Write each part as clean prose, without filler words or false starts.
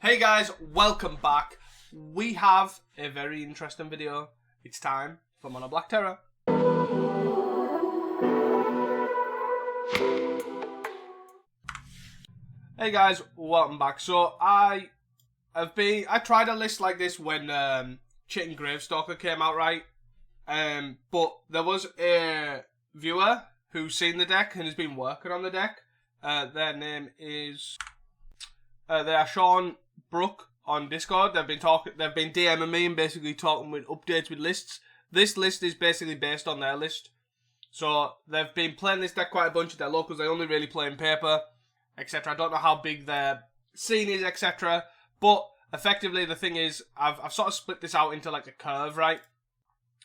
Hey guys, welcome back. We have a very interesting video. It's time for Mono Black Terror. Hey guys, welcome back. So I tried a list like this when Chitin Gravestalker came out, right? But there was a viewer who's seen the deck and has been working on the deck. Their name is they are Sean Brook on Discord. They've been DMing me and basically talking with updates with lists. This list is basically based on their list. So they've been playing this deck quite a bunch of their locals. They only really play in paper, etc. I don't know how big their scene is, etc. But effectively the thing is, I've sort of split this out into like a curve, right?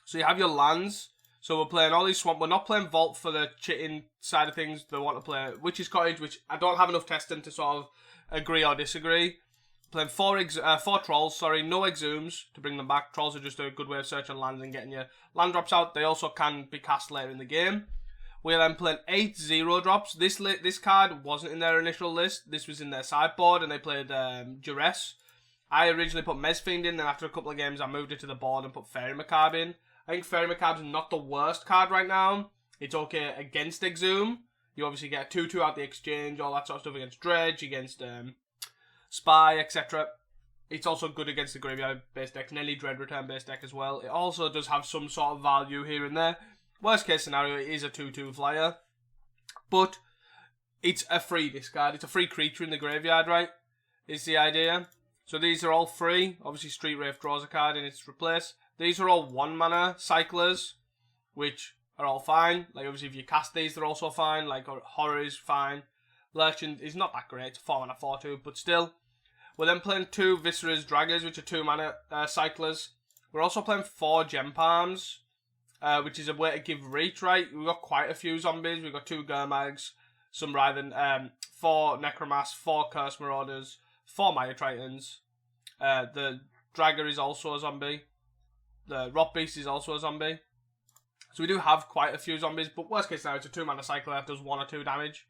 So you have your lands. So we're playing all these swamp. We're not playing Vault for the Chitin side of things. They want to play Witch's Cottage, which I don't have enough testing to sort of agree or disagree. Playing four trolls, no exhumes to bring them back. Trolls are just a good way of searching lands and getting your land drops out. They also can be cast later in the game. We're then playing 8 0-drops. This card wasn't in their initial list. This was in their sideboard, and they played Duress. I originally put Mezfiend in, then after a couple of games I moved it to the board and put Fairy Macabre in. I think Fairy Macabre's not the worst card right now. It's okay against Exhume. You obviously get a 2-2 out the exchange, all that sort of stuff against Dredge, against Spy, etc. It's also good against the graveyard-based deck, Nelly Dread Return-based deck as well. It also does have some sort of value here and there. Worst case scenario, it is a 2-2 flyer. But it's a free discard. It's a free creature in the graveyard, right? Is the idea. So these are all free. Obviously, Street Wraith draws a card in its replace. These are all 1-mana cyclers, which are all fine. Like, obviously, if you cast these, they're also fine. Like, Horror is fine. Lurchin is not that great. It's 4-mana 4-2, but still. We're then playing 2 Viscera's Draggers, which are 2-mana cyclers. We're also playing 4 Gem Palms, which is a way to give reach, right? We've got quite a few zombies. We've got 2 Gurmags, some Writhen, 4 Necromass, 4 Curse Marauders, 4 Maya Tritons. The Dragger is also a zombie. The Rot Beast is also a zombie. So we do have quite a few zombies, but worst case scenario, it's a 2-mana cycler that does 1 or 2 damage.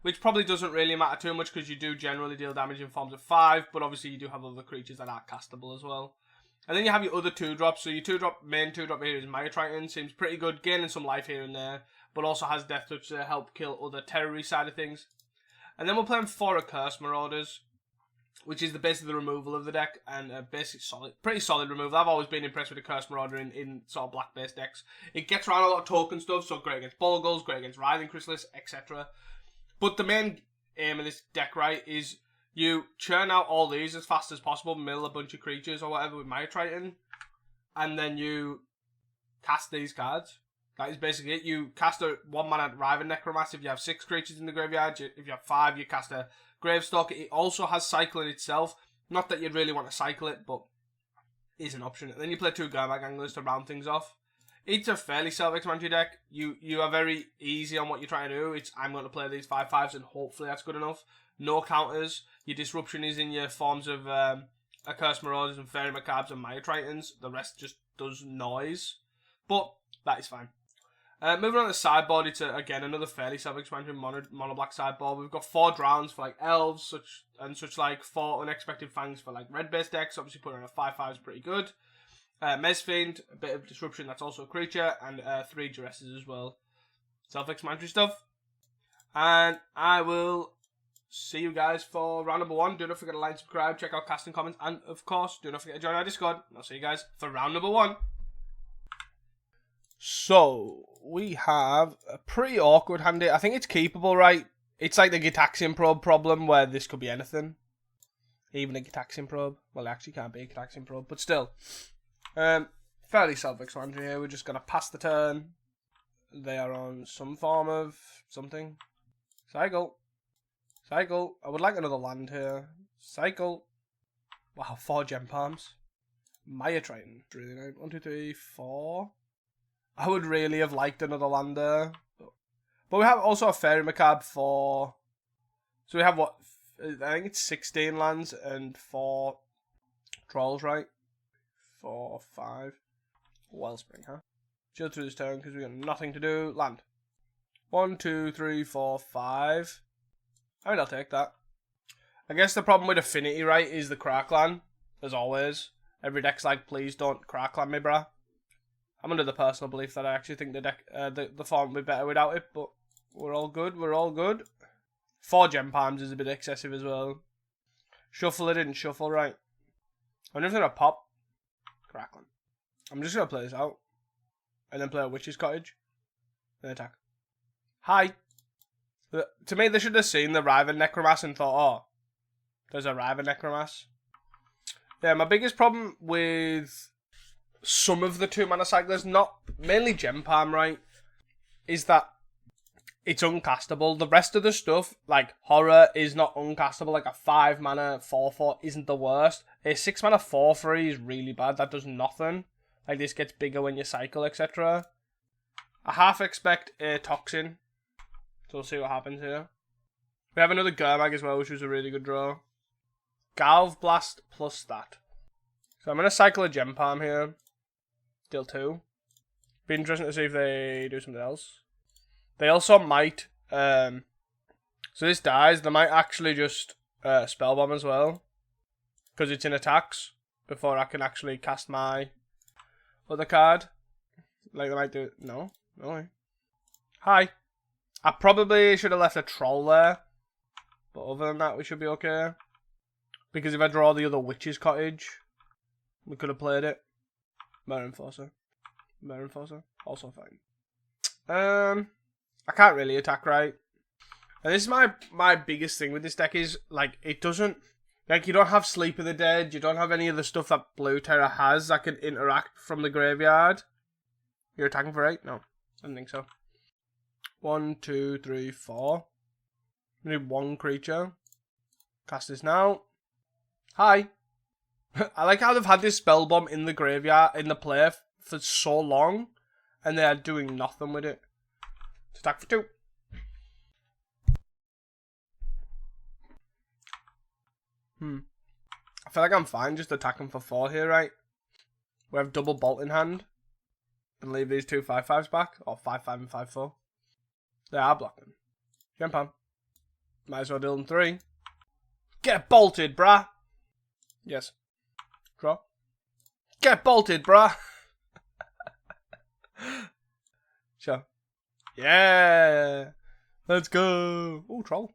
Which probably doesn't really matter too much because you do generally deal damage in forms of 5, but obviously you do have other creatures that are castable as well. And then you have your other 2-drops. So your main 2-drop here is Maya Triton. Seems pretty good, gaining some life here and there, but also has Death Touch to help kill other terror side of things. And then we're playing 4 Curse Marauders, which is basically the removal of the deck, and a pretty solid removal. I've always been impressed with the Curse Marauder in sort of black-based decks. It gets around a lot of token stuff, so great against Bolgulls, great against Writhing Chrysalis, etc. But the main aim of this deck, right, is you churn out all these as fast as possible, mill a bunch of creatures or whatever with Maya Triton, and then you cast these cards. That is basically it. You cast a 1-mana Writhing Necromancer if you have 6 creatures in the graveyard. If you have 5, you cast a Gravestalker. It also has cycling itself. Not that you'd really want to cycle it, but it is an option. And then you play 2 Gurmag Anglers to round things off. It's a fairly self-explanatory deck. You are very easy on what you're trying to do. I'm going to play these 5/5s and hopefully that's good enough. No counters. Your disruption is in your forms of Accursed Marauders and Fairy Macabres and Maya Tritons. The rest just does noise. But that is fine. Moving on to the sideboard, it's again another fairly self-explanatory mono black sideboard. We've got 4 Drowns for like elves, such like 4 Unexpected Fangs for like red based decks. Obviously, putting on a 5/5 is pretty good. Mezfiend, a bit of disruption, that's also a creature, and 3 Duresses as well. Self-explanatory stuff. And I will see you guys for round number 1. Do not forget to like, subscribe, check out casting comments, and of course, do not forget to join our Discord. I'll see you guys for round number 1. So, we have a pretty awkward hand here. I think it's keepable, right? It's like the Gitaxian Probe problem where this could be anything. Even a Gitaxian Probe. Well, it actually can't be a Gitaxian Probe, but still. Fairly self-explanatory here. We're just going to pass the turn. They are on some form of something. Cycle. Cycle. I would like another land here. Cycle. Wow, 4 Gem Palms. Maya Triton. Really nice. 1, 2, 3, 4. I would really have liked another land there. But we have also a Fairy Macabre for... So we have what? I think it's 16 lands and 4 trolls, right? 4, 5. Wellspring, huh? Chill through this turn because we got nothing to do. Land. 1, 2, 3, 4, 5. I mean, I'll take that. I guess the problem with Affinity, right, is the Crackland, as always. Every deck's like, please don't Crackland me, bruh. I'm under the personal belief that I actually think the deck, the form would be better without it, but we're all good, we're all good. 4 Gem Palms is a bit excessive as well. Shuffle, it didn't shuffle, right. I'm just gonna pop Crackland. I'm just gonna play this out. And then play a Witch's Cottage. Then attack. Hi. To me, they should have seen the Riven Necromass and thought, oh, there's a Riven Necromass. Yeah, my biggest problem with some of the 2-mana cyclers, not mainly Gem Palm, right, is that it's uncastable. The rest of the stuff, like Horror, is not uncastable. Like a 5-mana 4/4 isn't the worst. A 6-mana 4/3 is really bad. That does nothing. Like this gets bigger when you cycle, etc. I half expect a Toxin. So we'll see what happens here. We have another Gurmag as well, which was a really good draw. Galv Blast plus that. So I'm going to cycle a Gem Palm here. Deal 2. Be interesting to see if they do something else. They also might, so this dies, they might actually just Spell Bomb as well. Because it's in attacks, before I can actually cast my other card. Like they might do it. No way. Hi. I probably should have left a Troll there. But other than that, we should be okay. Because if I draw the other Witch's Cottage, we could have played it. Mare Enforcer. Also fine. I can't really attack right. And this is my biggest thing with this deck is, like, it doesn't... Like, you don't have Sleep of the Dead. You don't have any of the stuff that Blue Terror has that can interact from the graveyard. You're attacking for 8? No. I don't think so. 1, 2, 3, 4. We need 1 creature. Cast this now. Hi. I like how they've had this Spell Bomb in the graveyard, in the play for so long. And they're doing nothing with it. Attack for 2. I feel like I'm fine just attacking for 4 here, right? We have double Bolt in hand. And leave these 2 5/5s back. Or 5/5 and 5/4. They are blocking. Gem Palm. Might as well deal them 3. Get bolted, brah. Yes. Draw. Get bolted, brah. Sure. Yeah. Let's go. Oh, Troll.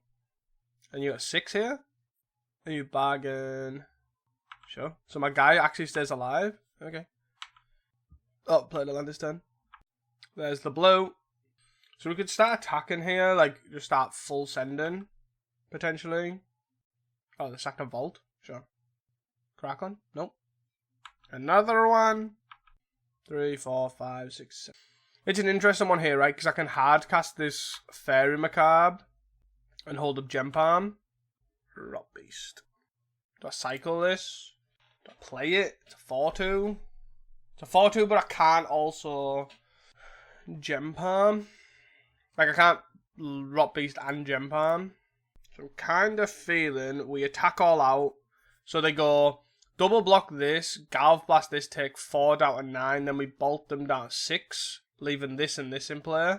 And you got 6 here. And you bargain. Sure. So my guy actually stays alive. Okay. Oh, play the land this turn. There's the blue. So we could start attacking here. Like, just start full sending. Potentially. Oh, the second Vault. Sure. Crackling? Nope. Another one. 3, 4, 5, 6, 7. It's an interesting one here, right? Because I can hard cast this Fairy Macabre and hold up Gem Palm. Rot Beast. Do I cycle this? Do I play it? It's a 4/2. It's a 4/2, but I can't also Gem Palm. Like, I can't Rot Beast and Gem Palm. So I'm kind of feeling we attack all out. So they go double block this, Galv Blast this, take 4 down to 9, then we bolt them down to 6, leaving this and this in play.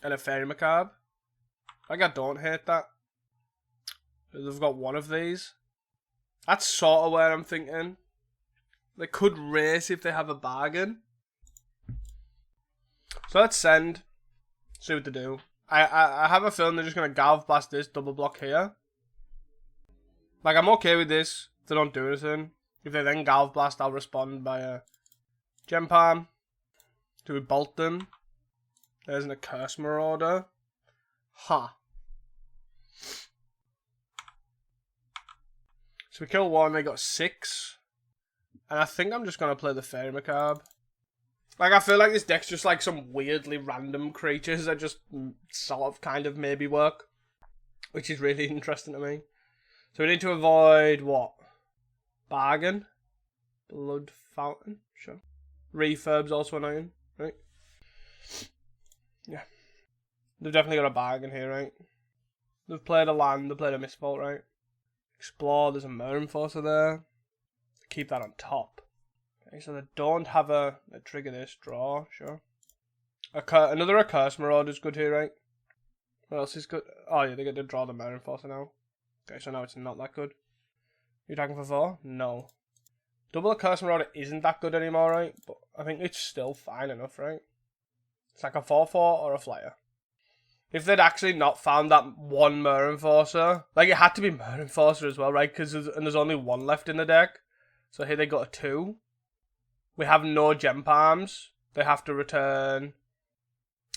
And a Fairy Macabre. Like, I don't hate that. They've got one of these. That's sort of where I'm thinking. They could race if they have a bargain. So let's send. See what they do. I have a feeling they're just going to Galv Blast this, double block here. Like, I'm okay with this if they don't do anything. If they then Galv Blast, I'll respond by a Gem Palm. Do we bolt them? There's an Curse Marauder. Huh. So we kill 1, they got 6. And I think I'm just going to play the Fairy Macabre. Like, I feel like this deck's just like some weirdly random creatures that just sort of kind of maybe work. Which is really interesting to me. So we need to avoid what? Bargain? Blood Fountain? Sure. Refurb's also annoying, right? Yeah. They've definitely got a bargain here, right? They've played a land, they've played a Misbolt, right? Explore, there's a Mare Enforcer there. Keep that on top. Okay, so they don't have a trigger this, draw, sure. Another Curse Marauder is good here, right? What else is good? Oh yeah, they get to draw the Mare Enforcer now. Okay, so now it's not that good. You attacking for 4? No. Double a Curse Marauder isn't that good anymore, right? But I think it's still fine enough, right? It's like a 4-4 or a flyer. If they'd actually not found that one Mer Enforcer, like it had to be Mer Enforcer as well, right? Because there's only one left in the deck. So here they got a 2. We have no Gem Palms. They have to return.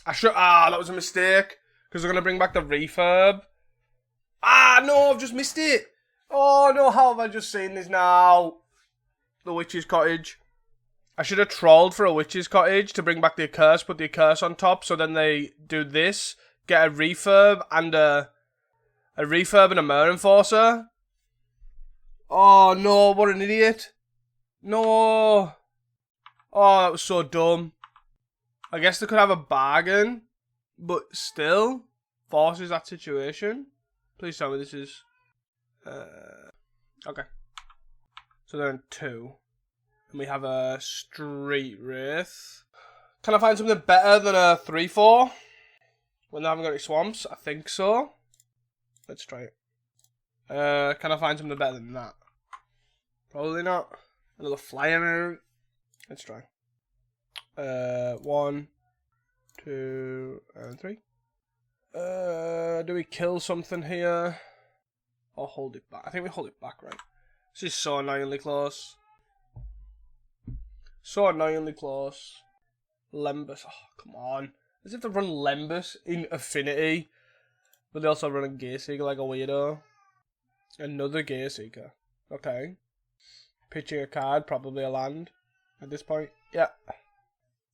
That was a mistake. Because they're going to bring back the refurb. No, I've just missed it. Oh no, how have I just seen this now? The Witch's Cottage. I should have trolled for a Witch's Cottage to bring back the Curse, put the Curse on top, so then they do this, get a refurb and a Mer Enforcer. Oh no, what an idiot. No. Oh, that was so dumb. I guess they could have a bargain, but still forces that situation. Please tell me this is... okay. So they're in 2. And we have a Street Wraith. Can I find something better than a 3-4? When they haven't got any swamps? I think so. Let's try it. Can I find something better than that? Probably not. Another flyer move. Let's try. 1, 2, and 3. Do we kill something here? Or hold it back? I think we hold it back, right? This is so annoyingly close. So annoyingly close. Lembus. Oh, come on. As if they run Lembus in Affinity. But they also run a Gearseeker like a weirdo. Another Gearseeker. Okay. Pitching a card, probably a land. At this point. Yeah.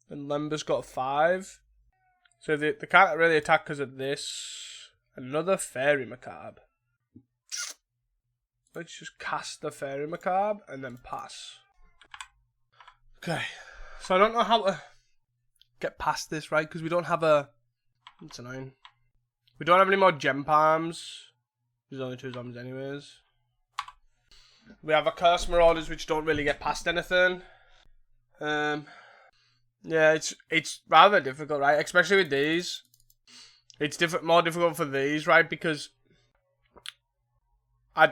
And Lembus got 5. So they can't really attack because of this. Another Fairy Macabre. Let's just cast the Fairy Macabre and then pass. Okay. So I don't know how to get past this, right? Because we don't have a... It's annoying. We don't have any more Gem Palms. There's only 2 zombies anyways. We have a Curse Marauders which don't really get past anything. Yeah, it's rather difficult, right? Especially with these. It's more difficult for these, right? Because our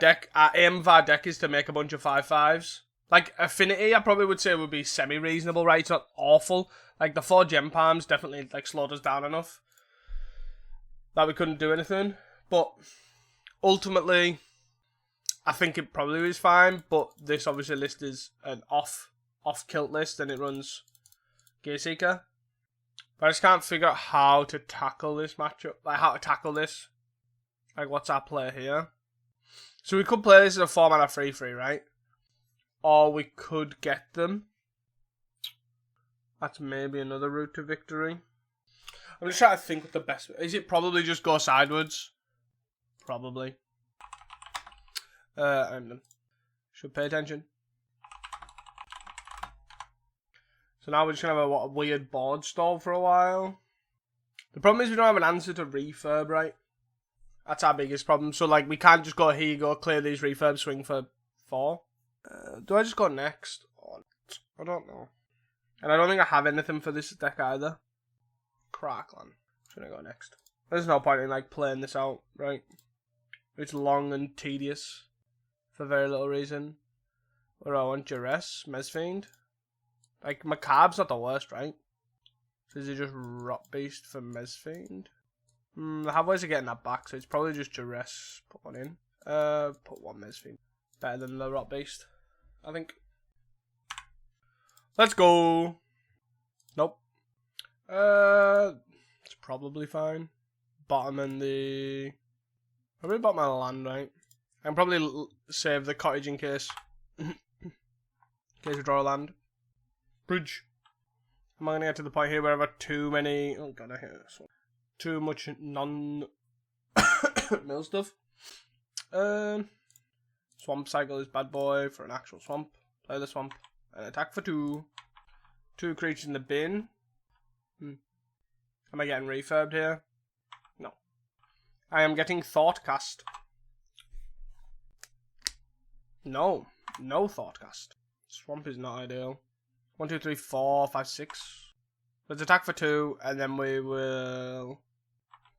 aim of our deck is to make a bunch of 5/5s. Like, Affinity, I probably would say would be semi-reasonable, right? It's not awful. Like, the 4 Gem Palms definitely, like, slowed us down enough that we couldn't do anything. But, ultimately, I think it probably is fine. But this, obviously, list is an off-kilt list, and it runs Gearseeker. But I just can't figure out how to tackle this matchup. Like, how to tackle this. Like, what's our play here? So we could play this as a 4-mana 3/3, right? Or we could get them. That's maybe another route to victory. I'm just trying to think what the best... Is it probably just go sideways? Probably. I'm done. Should pay attention. So now we're just going to have a weird board stall for a while. The problem is we don't have an answer to refurb, right? That's our biggest problem. So, like, we can't just go, here you go, clear these refurbs, swing for 4. Do I just go next? Or I don't know. And I don't think I have anything for this deck either. Crackland. Should I go next? There's no point in, like, playing this out, right? It's long and tedious. For very little reason. What do I want? Duress? Mesfiend? Like, Macabre's not the worst, right? So is it just Rot Beast for Mesfiend? I have ways of getting that back, so it's probably just Duress. Put one in. Put 1 Mesfiend. Better than the Rot Beast, I think. Let's go. Nope. It's probably fine. Bottom and the... Probably bottom my land, right? I can probably save the cottage in case. In case we draw a land. Bridge. Am I going to get to the point here where I've got too many... Oh god, I hate this one. Too much non-mill stuff. Swamp Cycle is bad boy for an actual swamp. Play the swamp. And attack for 2. 2 creatures in the bin. Am I getting refurbed here? No. I am getting Thoughtcast. No. No Thoughtcast. Swamp is not ideal. 1, 2, 3, 4, 5, 6. Let's attack for 2, and then we will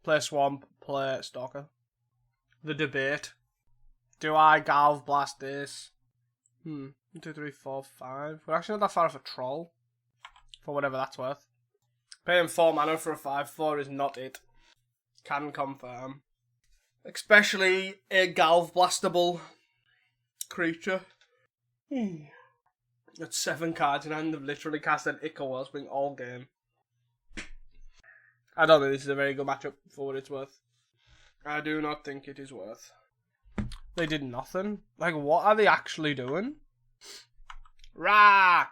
play Swamp, play Stalker. The debate. Do I Galv Blast this? 1, 2, 3, 4, 5. We're actually not that far off a troll. For whatever that's worth. Paying 4 mana for a 5/4 is not it. Can confirm. Especially a Galv Blastable creature. That's 7 cards in hand. They've literally cast an Ica Wellspring all game. I don't think this is a very good matchup for what it's worth. I do not think it is worth. They did nothing. Like, what are they actually doing? Rah!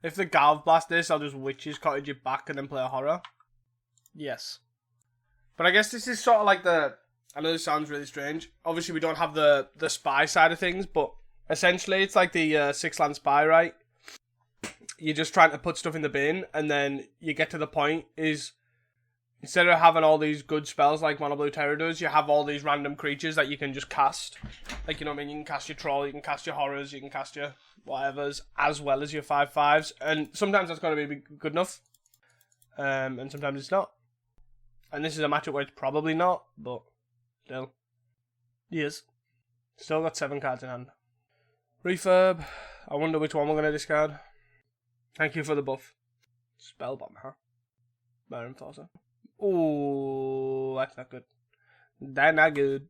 If the Galv Blast this, I'll just Witch's Cottage it back and then play a horror. Yes. But I guess this is sort of like the... I know this sounds really strange. Obviously, we don't have the spy side of things, but essentially, it's like the 6-land spy, right? You're just trying to put stuff in the bin, and then you get to the point is... Instead of having all these good spells like Mono Blue Terror does, you have all these random creatures that you can just cast. Like, you know what I mean? You can cast your Troll, you can cast your Horrors, you can cast your whatevers, as well as your 5/5s. And sometimes that's going to be good enough. And sometimes it's not. And this is a matchup where it's probably not, but still. Yes. Still got 7 cards in hand. Refurb. I wonder which one we're going to discard. Thank you for the buff. Spellbomb, huh? Baron Forcer. Ooh, that's not good. That's not good.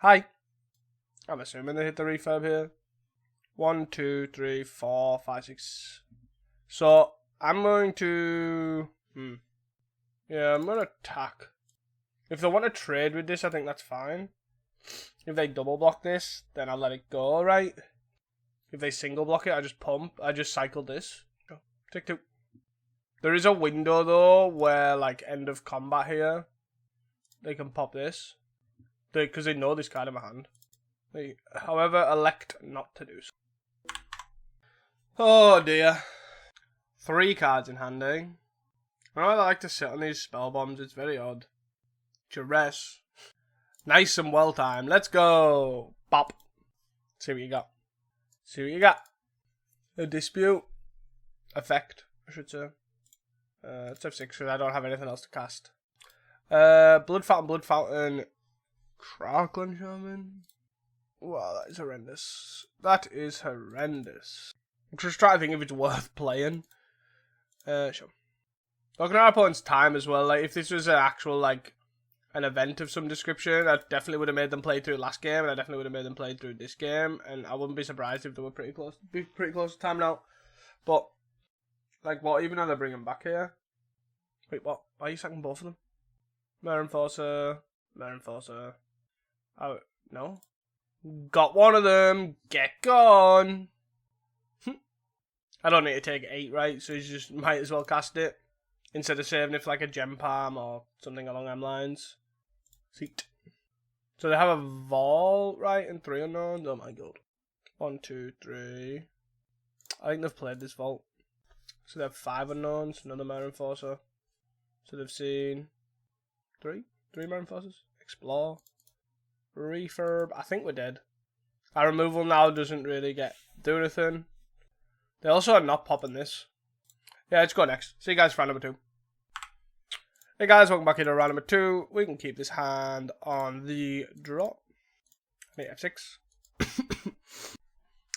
Hi. I'm assuming they hit the refurb here. 1, 2, 3, 4, 5, 6. So, I'm going to... Yeah, I'm going to attack. If they want to trade with this, I think that's fine. If they double block this, then I'll let it go, right? If they single block it, I just pump. I just cycle this. Tick 2. There is a window, though, where, like, end of combat here, they can pop this. Because they know this card in my hand. They, however, elect not to do so. Oh, dear. 3 cards in hand, eh? I know I like to sit on these spell bombs. It's very odd. Duress. Nice and well timed. Let's go. Bop. See what you got. See what you got. A dispute. Effect, I should say. It's F6 because I don't have anything else to cast. Blood Fountain. Crackling Shaman. Wow, that is horrendous. That is horrendous. I'm just trying to think if it's worth playing. Sure. Looking at our opponent's time as well. Like, if this was an actual, like, an event of some description, I definitely would have made them play through last game, and I definitely would have made them play through this game, and I wouldn't be surprised if they were pretty close to time now. But, like, what even are they bringing back here? Wait, what? Why are you sacking both of them? Manatraders. Oh, no. Got one of them. Get gone. I don't need to take 8, right? So you just might as well cast it. Instead of saving it for like a gem palm or something along them lines. Seat. So they have a vault, right? And 3 unknowns. Oh my god. 1, 2, 3. I think they've played this vault. So they have 5 unknowns. Another Marin Forcer. So they've seen 3 Marin Forcers. Explore. Refurb. I think we're dead. Our removal now doesn't really do anything. They also are not popping this. Yeah, let's go next. See you guys for round number 2. Hey guys, welcome back into round number 2. We can keep this hand on the draw. F6.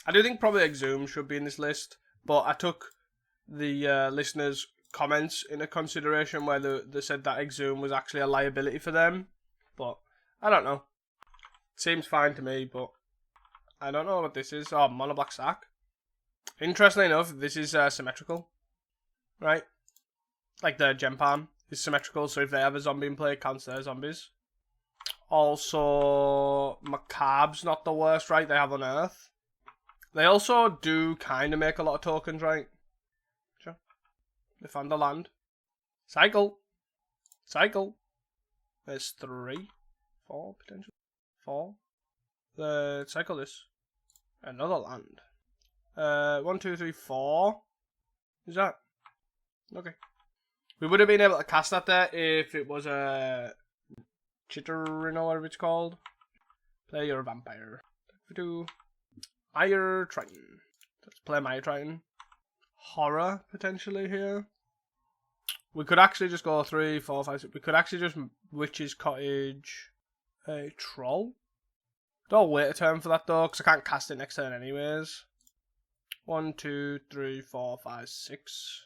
I do think probably Exhume should be in this list, but I took the listeners' comments into consideration where they said that Exhume was actually a liability for them. But I don't know. Seems fine to me, but I don't know what this is. Oh, Mono Black Sack. Interestingly enough, this is symmetrical. Right? Like the gem palm is symmetrical, so if they have a zombie in play, it counts their zombies. Also, Macabre's not the worst, right? They have Unearth. They also do kind of make a lot of tokens, right? Sure. They found the land. Cycle. Cycle. There's 3. 4, potentially. 4. The cycle this. Another land. 1, 2, 3, 4. Is that? Okay. We would have been able to cast that there if it was a Chittering or whatever it's called. Play your vampire. 2. Mire Triton. Let's play Mire Triton. Horror, potentially, here. We could actually just go 3, 4, 5, 6. We could actually just Witch's Cottage. A Troll. Don't wait a turn for that though, because I can't cast it next turn anyways. 1, 2, 3, 4, 5, 6.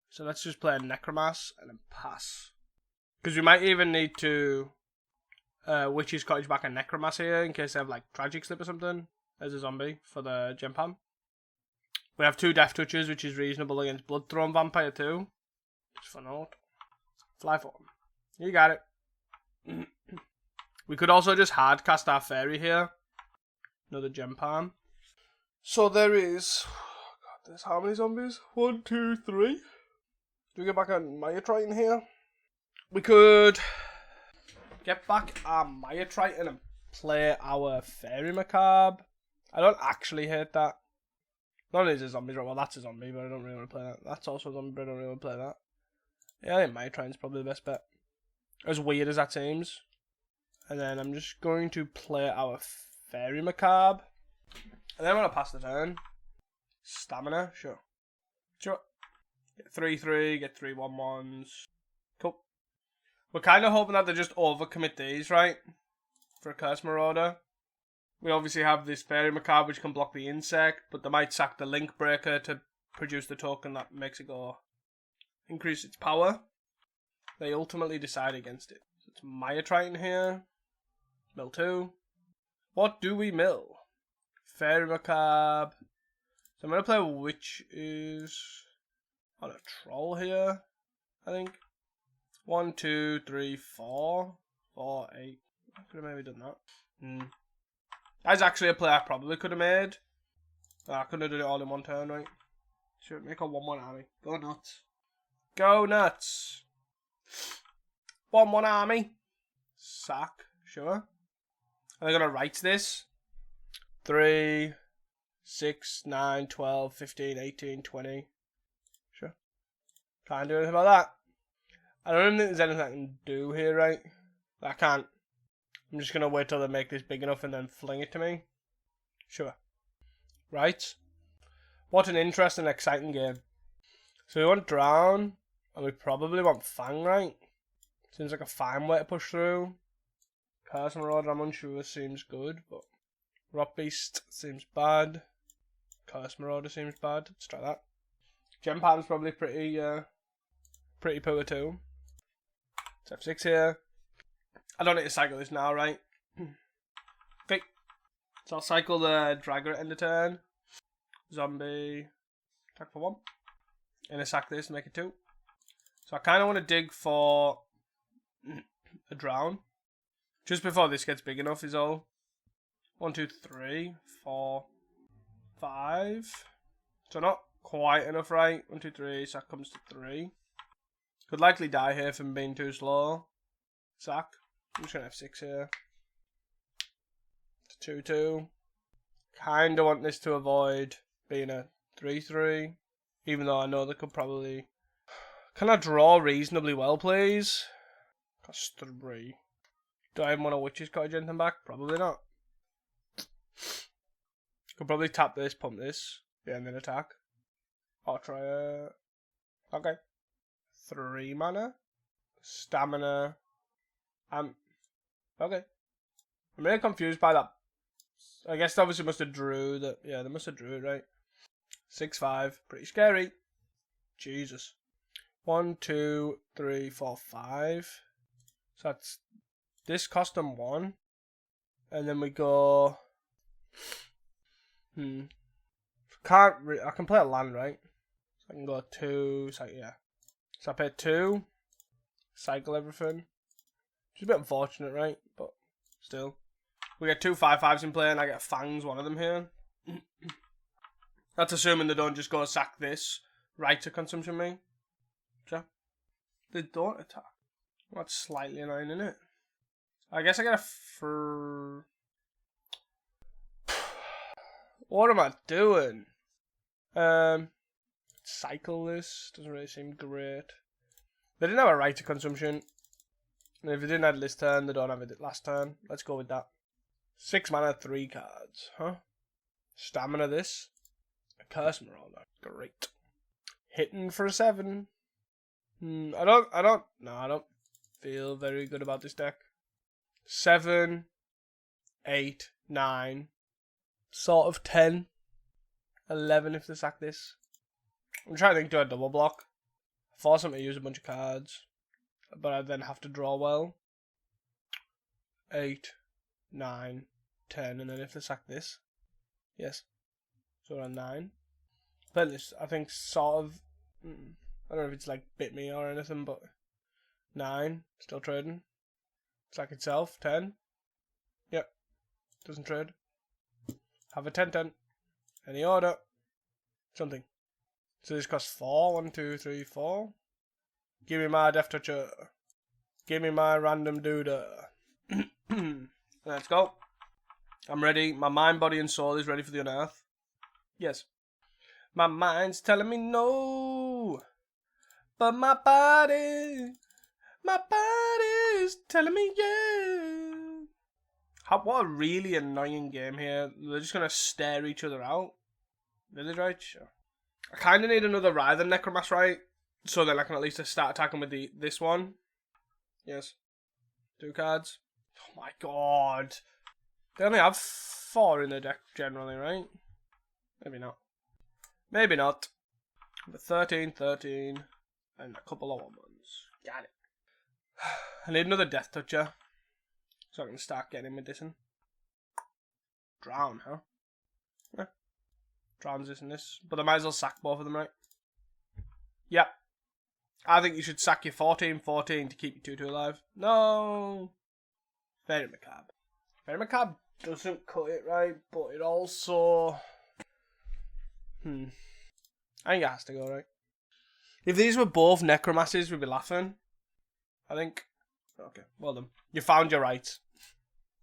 So let's just play a Necromass and then pass. Because we might even need to Witch's Cottage back a Necromass here in case they have like Tragic Slip or something as a zombie for the Gempam. We have 2 Death Touches, which is reasonable against Bloodthorn Vampire too. Just for note. Fly for him. You got it. We could also just hard cast our Fairy here. Another Gempam. So there is... God, there's how many zombies? 1, 2, 3. Do we get back on Maya Triton here? We could get back our Maya Triton and play our Fairy Macabre. I don't actually hate that. None of these are zombies, right? Well, that's a zombie, but I don't really want to play that. That's also a zombie, but I don't really want to play that. Yeah, I think Maya Triton's probably the best bet. As weird as that seems. And then I'm just going to play our Fairy Macabre. And then I'm going to pass the turn. Stamina, sure. Sure. Get 3/3, get 3/1/1s. Cool. We're kind of hoping that they just overcommit these, right? For a Curse Marauder. We obviously have this Fairy Macabre which can block the insect, but they might sack the Link Breaker to produce the token that makes it go increase its power. They ultimately decide against it. So it's Maya Triton here. Mill 2. What do we mill? Fairy Macabre. So I'm going to play Witch is on a Troll here, I think. 1, 2, 3, 4. 4, 8. I could have maybe done that. That's actually a play I probably could have made. I couldn't have done it all in one turn, right? Should make a 1/1 army. Go nuts. Go nuts. 1/1 army. Sack. Sure. Are they going to write this? 3, 6, 9, 12, 15, 18, 20. Sure. Can't do anything about that. I don't even think there's anything I can do here, right? I can't. I'm just going to wait till they make this big enough and then fling it to me. Sure. Right. What an interesting, exciting game. So we want Drown, and we probably want Fang, right? Seems like a fine way to push through. Curse Marauder, I'm unsure, seems good, but Rot Beast seems bad. Curse Marauder seems bad. Let's try that. Gempam's probably pretty poor too. Let's F6 here. I don't need to cycle this now, right? Okay. So I'll cycle the Dragger at end of turn. Zombie. Attack for 1. And I sack this to make it 2. So I kind of want to dig for a Drown. Just before this gets big enough is all. 1, 2, 3, 4, 5. So not quite enough, right? 1, 2, 3. Sack comes to 3. Could likely die here from being too slow. Sack. I'm just going to F6 here. 2, 2. Kind of want this to avoid being a 3-3. Even though I know they could probably... Can I draw reasonably well, please? Cost 3. Do I even want a Witch's Cottage anything back? Probably not. Could probably tap this, pump this. Yeah, and then attack. I'll try a... Okay. 3 mana. Stamina. Okay. I'm really confused by that. I guess they obviously must have drew that. Yeah, they must have drew it, right? 6/5. Pretty scary. Jesus. 1, 2, 3, 4, 5. So that's... This cost them 1. And then we go... I can play a land, right? So I can go 2. So yeah. So I pay 2. Cycle everything. Which is a bit unfortunate, right? But still. We get 2 5/5s in play and I get Fangs, one of them here. That's assuming they don't just go sack this. Right to consumption me. Sure. They don't attack. That's slightly annoying, isn't it? I guess I get a What am I doing? Cycle this. Doesn't really seem great. They didn't have a right to consumption. And if they didn't have it this turn, they don't have it last turn. Let's go with that. 6 mana, 3 cards. Huh? Stamina this. A Curse Marauder. Great. Hitting for a 7. I don't feel very good about this deck. 7, 8, 9. Sort of 10. 11 if they sack this. I'm trying to think, do a double block. Force them to use a bunch of cards. But I then have to draw well. 8, 9, 10, and then if they sack this. Yes. So around 9. But this, I think, sort of... I don't know if it's like bit me or anything, but 9, still trading. Sack itself, 10. Yep. Doesn't trade. Have a 10-10. Any order. Something. So this costs 4. 1, 2, 3, 4. Give me my Death Toucher. Give me my random duder. Let's go. I'm ready. My mind, body, and soul is ready for the unearth. Yes. My mind's telling me no. But my body's telling me yeah. What a really annoying game here. They're just going to stare each other out. Village right? Sure. I kind of need another Ride than Necromass right. So then I can at least start attacking with this one. Yes. 2 cards. Oh my god. They only have 4 in the deck generally, right? Maybe not. Maybe not. But 13, 13. And a couple of 1-1s. Got it. I need another Death Toucher. So I can start getting with this one. Drown, huh? Yeah. Drowns this and this. But I might as well sack both of them, right? Yep. I think you should sack your 14-14 to keep your 2-2 alive. No. Very macabre. Very macabre doesn't cut it right, but it also... I think it has to go, right? If these were both Necromasses, we'd be laughing. I think. Okay, well done. You found your right.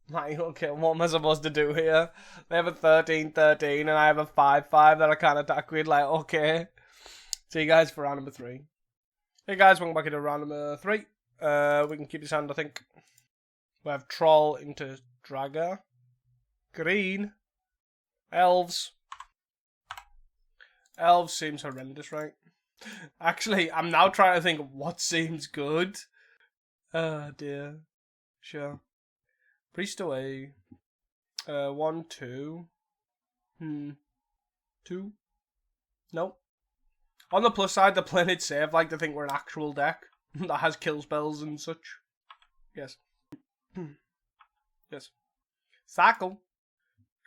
Like, okay, what am I supposed to do here? They have a 13-13 and I have a 5-5 that I can't attack with. Like, okay. See you guys for round number 3. Hey guys, welcome back into round number 3. We can keep this hand, I think. We have Troll into Dragger. Green. Elves. Elves seems horrendous, right? Actually, I'm now trying to think of what seems good. Oh dear. Sure. Priest away. 1, 2. 2. Nope. On the plus side, the Planet Save like to think we're an actual deck that has kill spells and such. Yes. Yes. Cycle.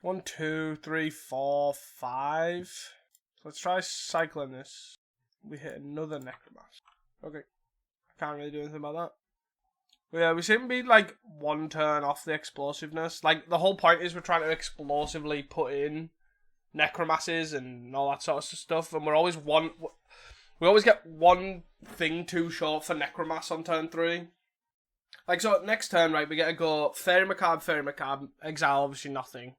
1, 2, 3, 4, 5. Let's try cycling this. We hit another Necromass. Okay. I can't really do anything about that. Yeah, we seem to be like 1 turn off the explosiveness. Like, the whole point is we're trying to explosively put in Necromasses and all that sort of stuff, and we're always we always get 1 thing too short for Necromass on turn 3. Like, so next turn, right, we get to go Fairy Macabre, exile obviously nothing.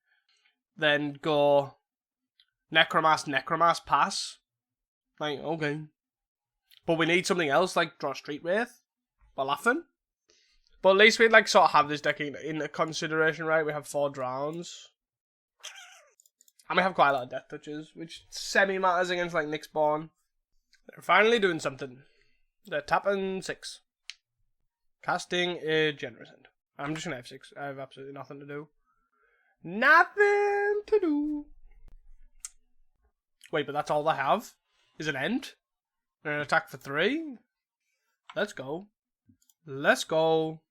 Then go Necromass, pass. Like, okay. But we need something else, like draw Street Wraith. We're laughing. But at least we'd like sort of have this deck in consideration, right? We have 4 drowns. And we have quite a lot of Death Touches, which semi-matters against like Nick Spawn. They're finally doing something. They're tapping 6. Casting a Generous End. I'm just going to F6. I have absolutely nothing to do. Nothing to do. Wait, but that's all I have? Is an end? And an attack for 3? Let's go. Let's go.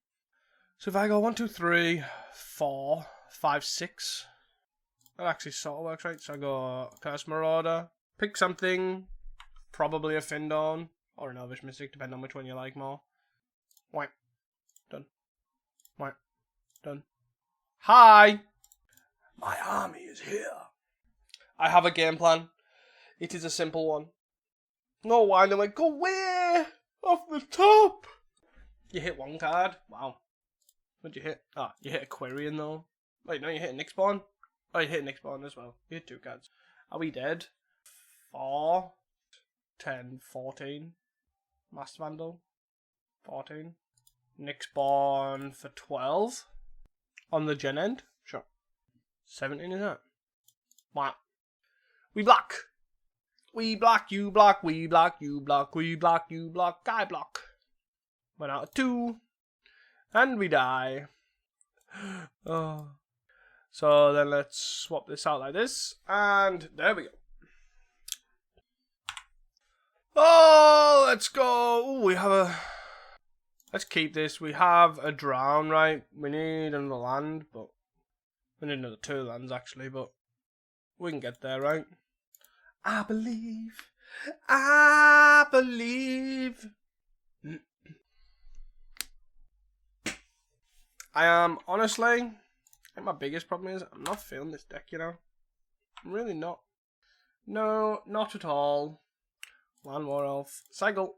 So if I go 1, 2, 3, 4, 5, 6. That actually sort of works, right? So I go Curse Marauder. Pick something. Probably a Findorn. Or an Elvish Mystic, depending on which one you like more. Whack. Done. Whack. Done. Hi! My army is here. I have a game plan. It is a simple one. No, why am I go where? Off the top! You hit 1 card? Wow. What'd you hit? Ah, you hit Aquarian though. Wait, no, you hit Nick Spawn? Oh, you hit Nick Spawn as well. You hit 2 cards. Are we dead? 4, 10, 14. Master Vandal. 14. Nick Spawn for 12. On the gen end? Sure. 17 is that? Wow. We block. We block, you block, we block, you block, we block, you block, I block. 1 out of 2. And we die. Oh. So then let's swap this out like this, and there we go. Oh, let's go. Ooh, we have a... Let's keep this. We have a drown, right? We need another land, but... We need another 2 lands, actually, but... We can get there, right? I believe. I believe. I am, honestly... I think my biggest problem is I'm not feeling this deck, you know? I'm really not. No, not at all. Land more elf. Cycle.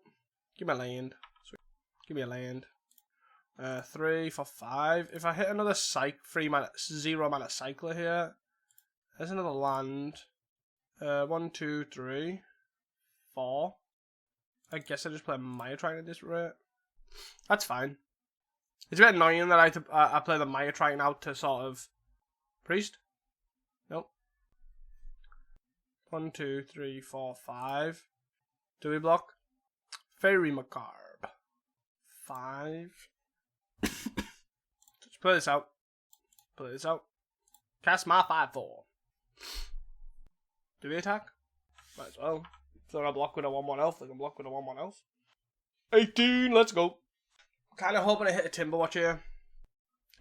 Give me a land. Sweet. Give me a land. 3 for 5. If I hit another 0 mana cycler here, there's another land. 1, 2, 3, 4. I guess I just play Manatraders at this rate. That's fine. It's a bit annoying that I play the Manatraders out to sort of priest. Nope. 1, 2, 3, 4, 5. Do we block? Fairy Macabre. 5. Let's play this out. Play this out. Cast my 5/4. Do we attack? Might as well. If they're gonna block with a 1/1 elf, they can block with a 1/1 elf. 18, let's go. Kind of hoping to hit a Timberwatch here.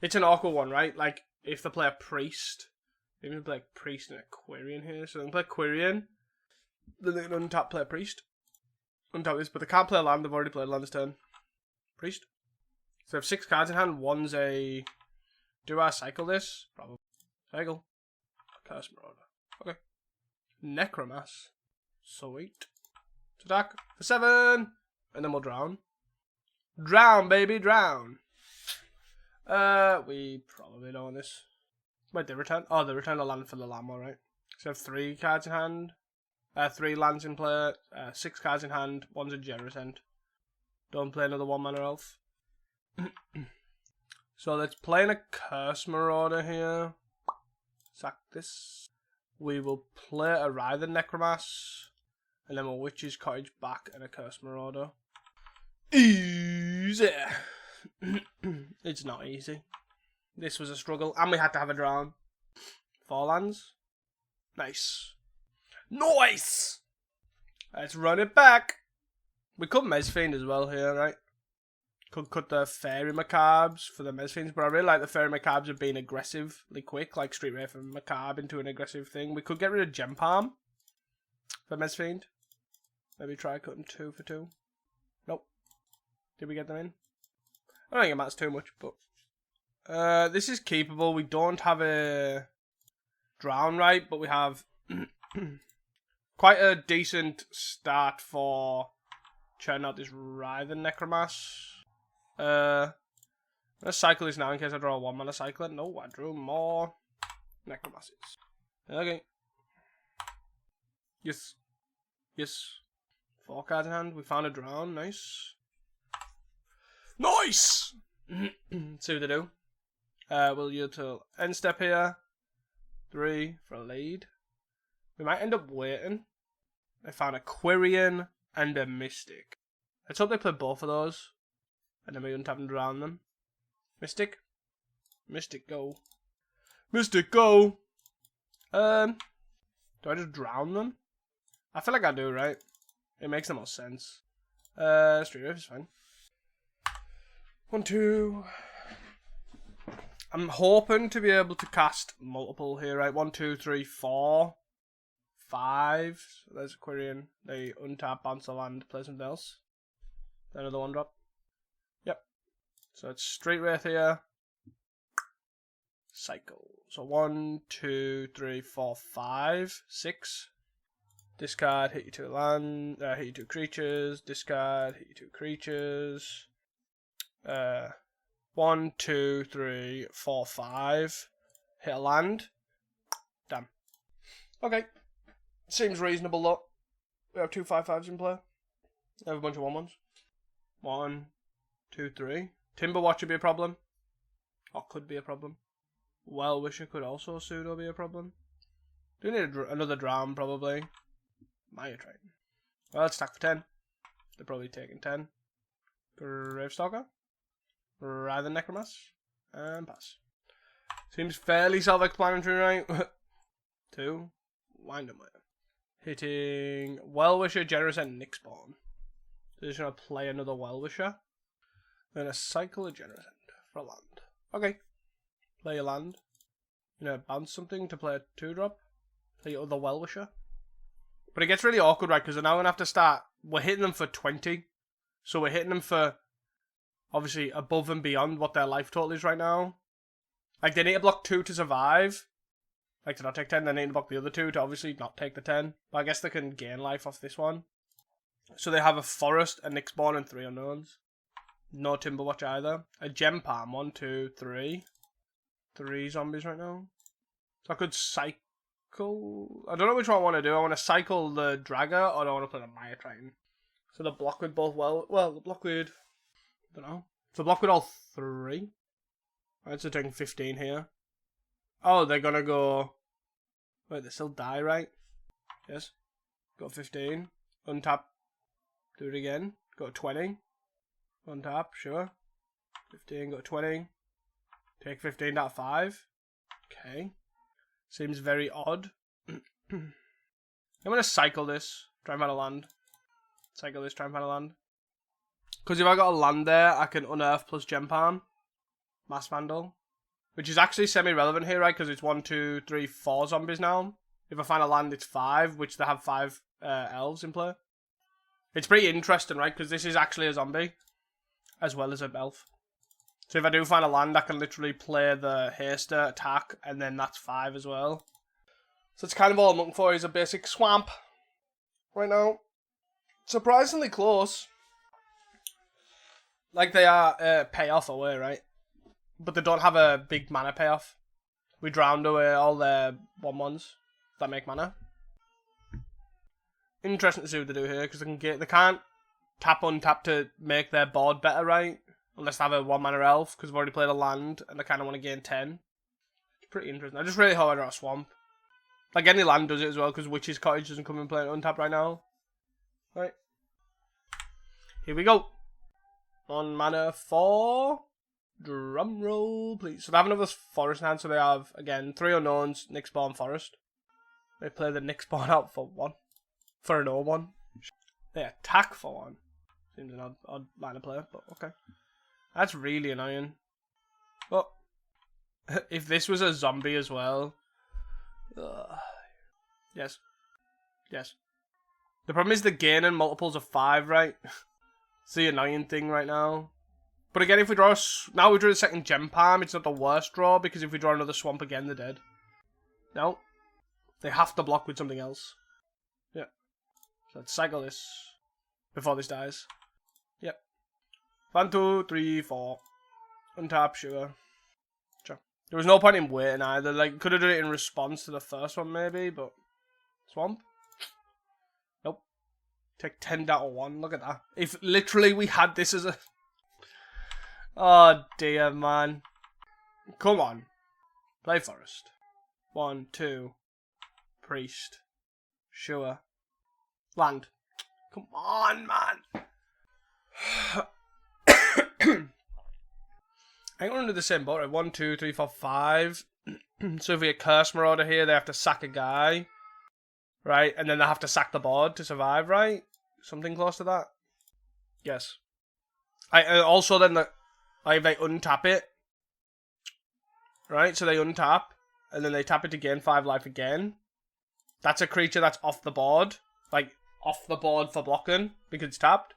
It's an awkward one, right? Like, if they play a priest, maybe they play a priest and a Quirion here. So they can play Quirion, then they can untap, play a priest. Untap this, but they can't play a land, they've already played a land this turn. Priest. So they have 6 cards in hand, one's a... Do I cycle this? Probably. Cycle. Curse Marauder. Okay. Necromass. Sweet. Attack for 7! And then we'll drown. Drown, baby, drown. We probably don't want this. Wait, they return? Oh, they return a land for the Lamb, alright. So we have 3 cards in hand. 3 lands in play. 6 cards in hand. One's a generous end. Don't play another 1 mana elf. So let's play in a Curse Marauder here. Sack this. We will play a Writher Necromass. And then we'll Witch's Cottage back and a Curse Marauder. Easy. It's not easy. This was a struggle. And we had to have a drown. 4 lands. Nice. Nice! Let's run it back. We could Mezfiend as well here, right? Could cut the Fairy Macabres for the Mezfiends, but I really like the Fairy Macabres of being aggressively quick, like Street Wraith Macabre into an aggressive thing. We could get rid of Gem Palm for Mezfiend. Maybe try cutting 2 for 2. Nope. Did we get them in? I don't think it matters too much, but... this is keepable. We don't have a drown, right? But we have quite a decent start for churning out this Writher Necromass. Let's cycle this now in case I draw a 1 mana cycler. No, I drew more Necromasses. Okay. Yes. Yes. 4 cards in hand. We found a drown. Nice. Nice! See what they do. We'll use till end step here. 3 for a lead. We might end up waiting. I found a Quirion and a Mystic. Let's hope they play both of those. And then we untap and drown them. Mystic. Mystic, go. Mystic, go! Do I just drown them? I feel like I do, right? It makes the most sense. Street Wraith is fine. 1, 2. I'm hoping to be able to cast multiple here, right? 1, 2, 3, 4, 5. So there's a Quirion. They untap, bounce the land, play something else. Another 1 drop. Yep. So it's Street Wraith here. Cycle. So 1, 2, 3, 4, 5, 6. Discard, hit you 2 land, hit you 2 creatures. Discard, hit you 2 creatures. 1, 2, 3, 4, 5. Hit a land. Damn. Okay. Seems reasonable though. We have 2 5/5s in play. We have a bunch of 1/1s. 1, 2, 3. Timberwatch would be a problem. Or could be a problem. Well Wisher could also pseudo be a problem. Do need another drown probably. Manatraders. Well, let's stack for 10. They're probably taking 10. Gravestalker. Writher Necromass. And pass. Seems fairly self-explanatory, right? 2. Wind away. Hitting Well-Wisher, Generous, and Nixborn. So just gonna play another Well-Wisher. Then a cycle of Generous End for a land. Okay. Play your land. You know, bounce something to play a 2-drop. Play your other Well-Wisher. But it gets really awkward, right? Because they're now gonna have to start. We're hitting them for 20. So we're hitting them for, obviously, above and beyond what their life total is right now. Like, they need to block 2 to survive. Like, to not take 10, they need to block the other 2 to obviously not take the 10. But I guess they can gain life off this one. So they have a Forest, a Nixborn, and 3 unknowns. No Timberwatch either. A Gem Palm, 1, 2, 3. 3 zombies right now. So I could cycle. I don't know which one I want to do. I want to cycle the Dragger, or do I want to play the Manatraders? So the block with both the block with, I don't know. So block with all 3. Alright, so taking 15 here. Oh, they're gonna go. Wait, they still die, right? Yes. Go 15. Untap. Do it again. Go 20. Untap, sure. 15, go 20. Take 15 out of 5. Okay. Seems very odd. I'm gonna cycle this. Try and find a land. Cycle this, try and find a land. Because if I got a land there, I can unearth plus Gem Palm. Mass Vandal. Which is actually semi-relevant here, right? Because it's 1, 2, 3, 4 zombies now. If I find a land, it's 5, which they have 5 elves in play. It's pretty interesting, right? Because this is actually a zombie. As well as an elf. So if I do find a land, I can literally play the haster, attack, and then that's 5 as well. So it's kind of all I'm looking for is a basic swamp. Right now. Surprisingly close. Like they are payoff away, right? But they don't have a big mana payoff. We drowned away all their 1/1s that make mana. Interesting to see what they do here, because they can't tap untap to make their board better, right? Unless they have a 1 mana elf, because they've already played a land, and they kind of want to gain 10. It's pretty interesting. I just really hope I draw a swamp. Like any land does it as well, because Witch's Cottage doesn't come and play an untap right now. Right. Here we go. 1 mana for... Drum roll, please. So they have another Forest in hand, so they have, again, 3 unknowns, Nixborn, Forest. They play the Nixborn out for 1. For an 0-1. They attack for 1. Seems an odd line of play, but okay. That's really annoying. But, if this was a zombie as well... Yes. Yes. The problem is the gaining multiples of 5, right? It's the annoying thing right now. But again, if we draw now we drew the second Gem Palm, it's not the worst draw, because if we draw another Swamp again, they're dead. No. They have to block with something else. Yeah. So let's cycle this before this dies. Yep. 1, 2, 3, 4. Untap, sure. Sure. There was no point in waiting either. Like, could have done it in response to the first one, maybe, but... Swamp? Nope. Take 10 out of 1. Look at that. If literally we had this as a... Oh dear, man. Come on. Play Forest. 1, 2. Priest. Sure. Land. Come on, man. I think we're under the same boat, right? 1, 2, 3, 4, 5. So if we get Curse Marauder here, they have to sack a guy. Right? And then they have to sack the board to survive, right? Something close to that. Yes. Also then if they untap it, right? So they untap, and then they tap it to gain 5 life again. That's a creature that's off the board. Like, off the board for blocking, because it's tapped.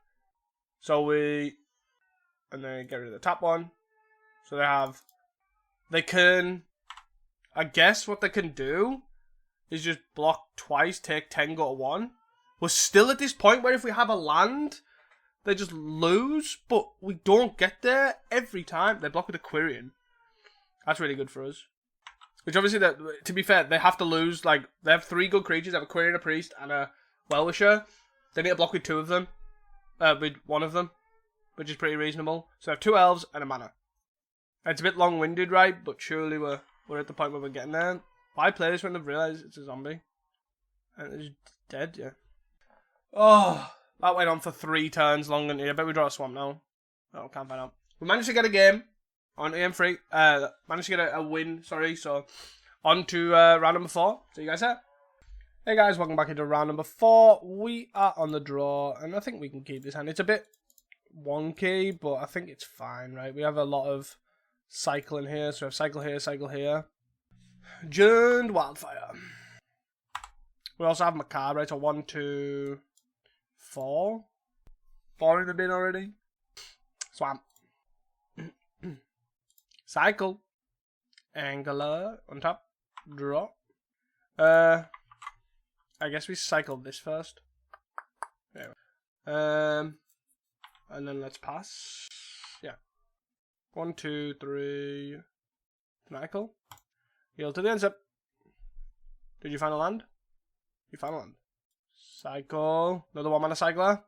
So and then get rid of the tap one. So they can, I guess what they can do is just block twice, take 10, go to 1. We're still at this point where if we have a land... They just lose, but we don't get there every time. They block with a Quirion. That's really good for us. Which obviously, to be fair, they have to lose. Like, they have 3 good creatures. They have a Quirion, a Priest, and a Well-Wisher. They need to block with 2 of them. With 1 of them. Which is pretty reasonable. So they have 2 elves and a mana. It's a bit long-winded, right? But surely we're at the point where we're getting there. Why play this when they've realised it's a zombie? And it's dead, yeah. Oh... That went on for 3 turns long, and I bet we draw a swamp now. Oh, can't find out. We managed to get a game. On to game 3. Managed to get a win, sorry. So, on to round number 4. See you guys there. Hey guys, welcome back into round number 4. We are on the draw, and I think we can keep this hand. It's a bit wonky, but I think it's fine, right? We have a lot of cycling here, so we have cycle here, cycle here. Jund Wildfire. We also have Macabre, right? So 1, 2, 4. 4 in the bin already. Swamp. Cycle. Angular on top. Draw. I guess we cycled this first. There. And then let's pass. Yeah. 1, 2, 3. Cycle. Heal to the end step. Did you find a land? You found a land. Cycle. Another 1 mana cycler.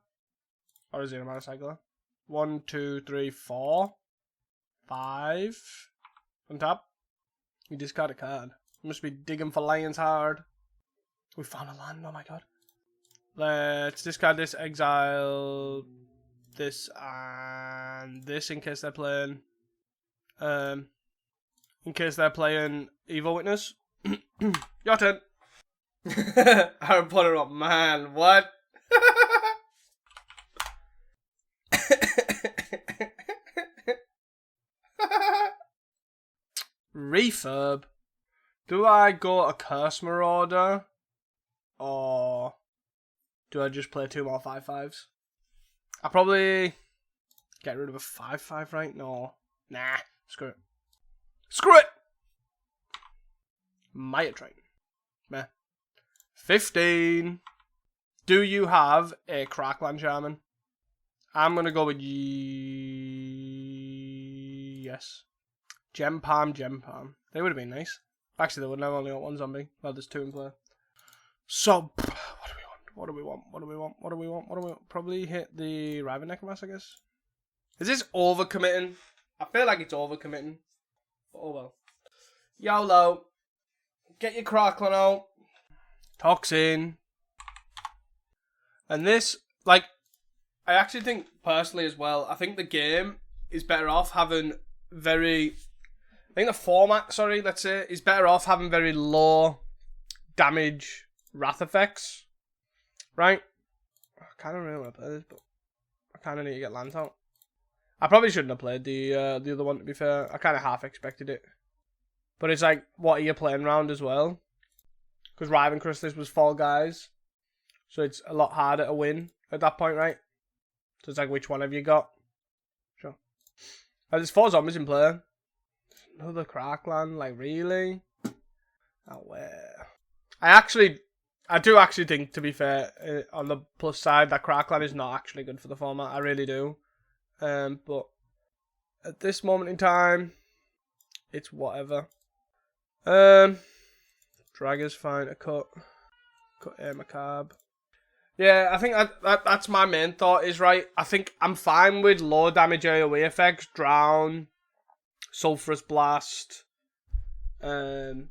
Or is it a mana cycler? 1, 2, 3, 4. 5. On top. You discard a card. You must be digging for lions hard. We found a land, oh my god. Let's discard this, exile this and this in case they're playing Evil Witness. Your turn. I put it up, man. What? Refurb. Do I go a Curse Marauder? Or do I just play 2 more 5/5s? I'll probably get rid of a 5/5, right? No. Nah. Screw it. Screw it! Manatraders. Meh. 15. Do you have a Crackland Shaman? I'm gonna go with yes. Gem Palm. They would have been nice. Actually, they wouldn't have only got 1 zombie. Well, there's 2 in play. So, what do we want? Probably hit the Riven Necromancer, I guess. Is this overcommitting? I feel like it's overcommitting. Oh well. YOLO. Get your Crackling out. Toxin. And this, like, I actually think, personally as well, I think the game is better off having I think the format, sorry, let's say, is better off having very low damage wrath effects, right? I kind of really want to play this, but I kind of need to get lands out. I probably shouldn't have played the other one, to be fair. I kind of half expected it. But it's like, what are you playing round as well? Because Riven Chrysalis was Fall Guys. So it's a lot harder to win at that point, right? So it's like, which one have you got? Sure. There's 4 zombies in play. Another Crackland, like, really? Oh, where? I do actually think, to be fair, on the plus side, that Crackland is not actually good for the format. I really do. But at this moment in time, it's whatever. Dragger's fine to cut. Cut Air Macabre. Yeah, I think that's my main thought is, right, I think I'm fine with low damage AoE effects, Drown, Sulphurous Blast, Breath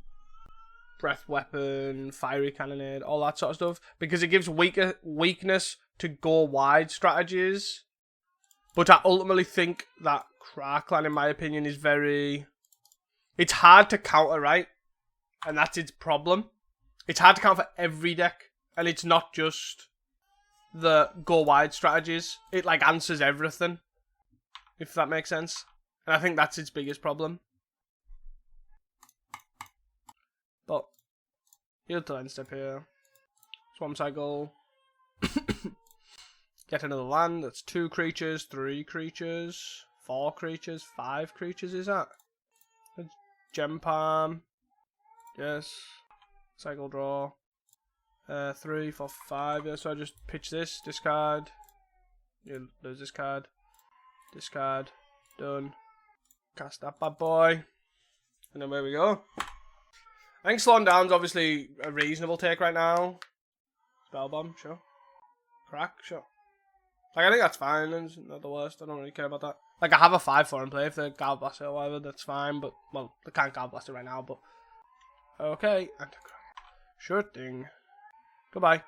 Weapon, Fiery Cannonade, all that sort of stuff, because it gives weakness to go wide strategies. But I ultimately think that Crackland, in my opinion, is it's hard to counter, right? And that's its problem. It's hard to counter for every deck, and it's not just the go wide strategies. It like answers everything, if that makes sense. And I think that's its biggest problem. But heal to end step here. Swamp Cycle. Get another land. That's 2 creatures, 3 creatures, 4 creatures, 5 creatures is that? Gem Palm. Yes. Cycle draw. 3, 4, 5. Yeah, so I just pitch this, discard. You lose this card. Discard. Done. Cast that bad boy. And then there we go. I think slowing down's obviously a reasonable take right now. Spell Bomb, sure. Crack, sure. Like, I think that's fine. It's not the worst. I don't really care about that. Like, I have a 5-4 in play. If they're Gale Blaster or whatever, that's fine. But, well, they can't Gale Blaster right now, but... Okay. Sure thing. Goodbye.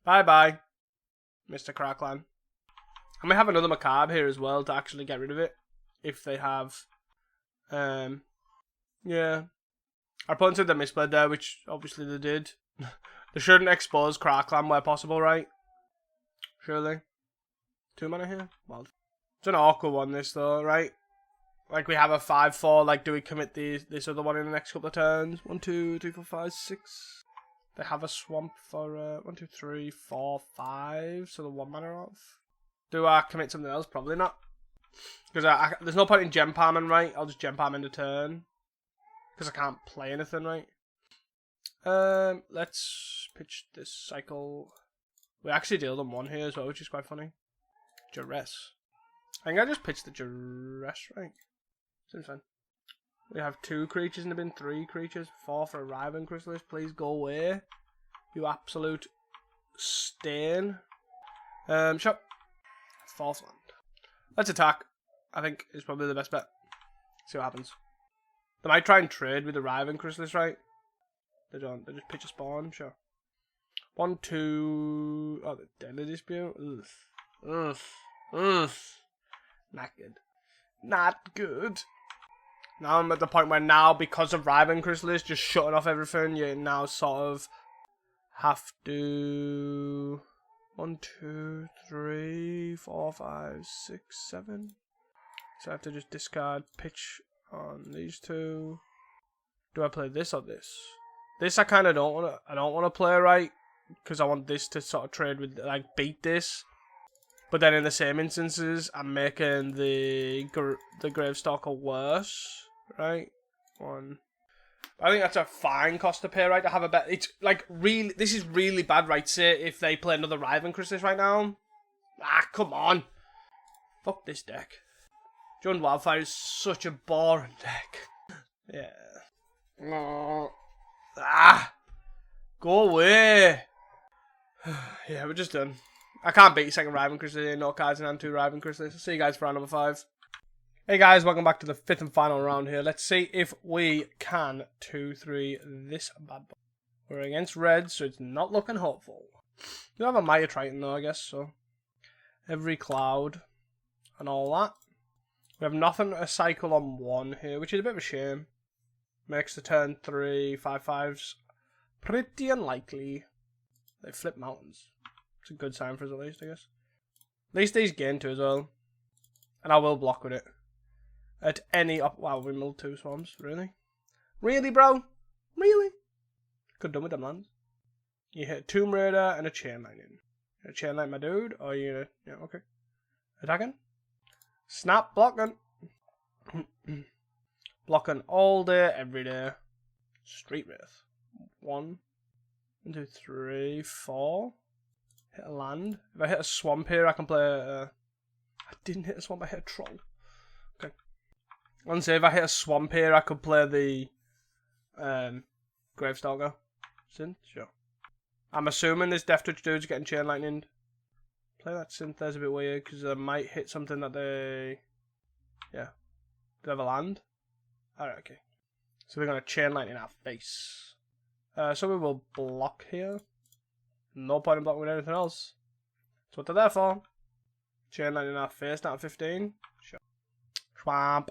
Bye-bye, Mr. Crackland. I may have another Macabre here as well to actually get rid of it. If they have Yeah. Our opponents had the misplayed there, which obviously they did. They shouldn't expose Crackland where possible, right? Surely. 2 mana here? Well, it's an awkward one, this, though, right? Like, we have a 5-4, like, do we commit this other one in the next couple of turns? 1, 2, 3, 4, 5, 6. They have a swamp for, 1, 2, 3, 4, 5, so the 1 mana off. Do I commit something else? Probably not. Because there's no point in gem palming, right? I'll just gem palm into turn. Because I can't play anything, right? Let's pitch this cycle. We actually deal them 1 here as well, which is quite funny. Duress. I think I just pitched the Duress, right? Seems fine. We have 2 creatures in the bin, 3 creatures, 4 for a Riven Chrysalis. Please go away. You absolute stain. Shot. 4th land. Let's attack. I think is probably the best bet. See what happens. They might try and trade with the Riven Chrysalis, right? They don't. They just pitch a spawn, sure. 1, 2. Oh, the Deadly Dispute. Ugh. Not good. Not good. Now I'm at the point where now, because of Riven Chrysalis just shutting off everything, you now sort of have to 1, 2, 3, 4, 5, 6, 7. So I have to just discard pitch on these 2. Do I play this or this? This I kind of don't want to. I don't want to play, right, because I want this to sort of trade with, like, beat this. But then in the same instances, I'm making the Gravestalker worse, right? 1. I think that's a fine cost to pay, right? To have a bet. It's like really. This is really bad, right? Say if they play another Riven Chrysalis right now. Ah, come on. Fuck this deck. Jund Wildfire is such a boring deck. Yeah. No. Ah. Go away. Yeah, we're just done. I can't beat second Riven Chrysalis, no cards in hand, 2 Riven Chrysalis. See you guys for round number 5. Hey guys, welcome back to the 5th and final round here. Let's see if we can 2-3 this bad boy. We're against red, so it's not looking hopeful. We have a Maya Triton though, I guess, so. Every cloud and all that. We have nothing to cycle on 1 here, which is a bit of a shame. Makes the turn 3 5/5s pretty unlikely. They flip mountains. It's a good sign for us at least, I guess. At least these gain 2 as well. And I will block with it. At any wow, we milled 2 swarms. Really? Really, bro? Really? Could done with them lands. You hit a Tomb Raider and a Chain Lightning. A Chain Light, my dude? Or you gonna... Yeah, okay. Attacking? Snap, blocking. Blocking all day, every day. Street Wraith. 1, 2, 3, 4. Hit a land. If I hit a swamp here, I can play I didn't hit a swamp, I hit a troll. Okay. And say if I hit a swamp here, I could play the Gravestalker. Synth? Sure. I'm assuming this Death Touch dude's getting Chain Lightning. Play that Synth there's a bit weird, because I might hit something that they... Yeah. Do they have a land? Alright, okay. So we're going to Chain Lightning our face. So we will block here. No point in blocking with anything else. That's what they're there for. Chain Lightning in our face, down to 15. Sure. Swamp.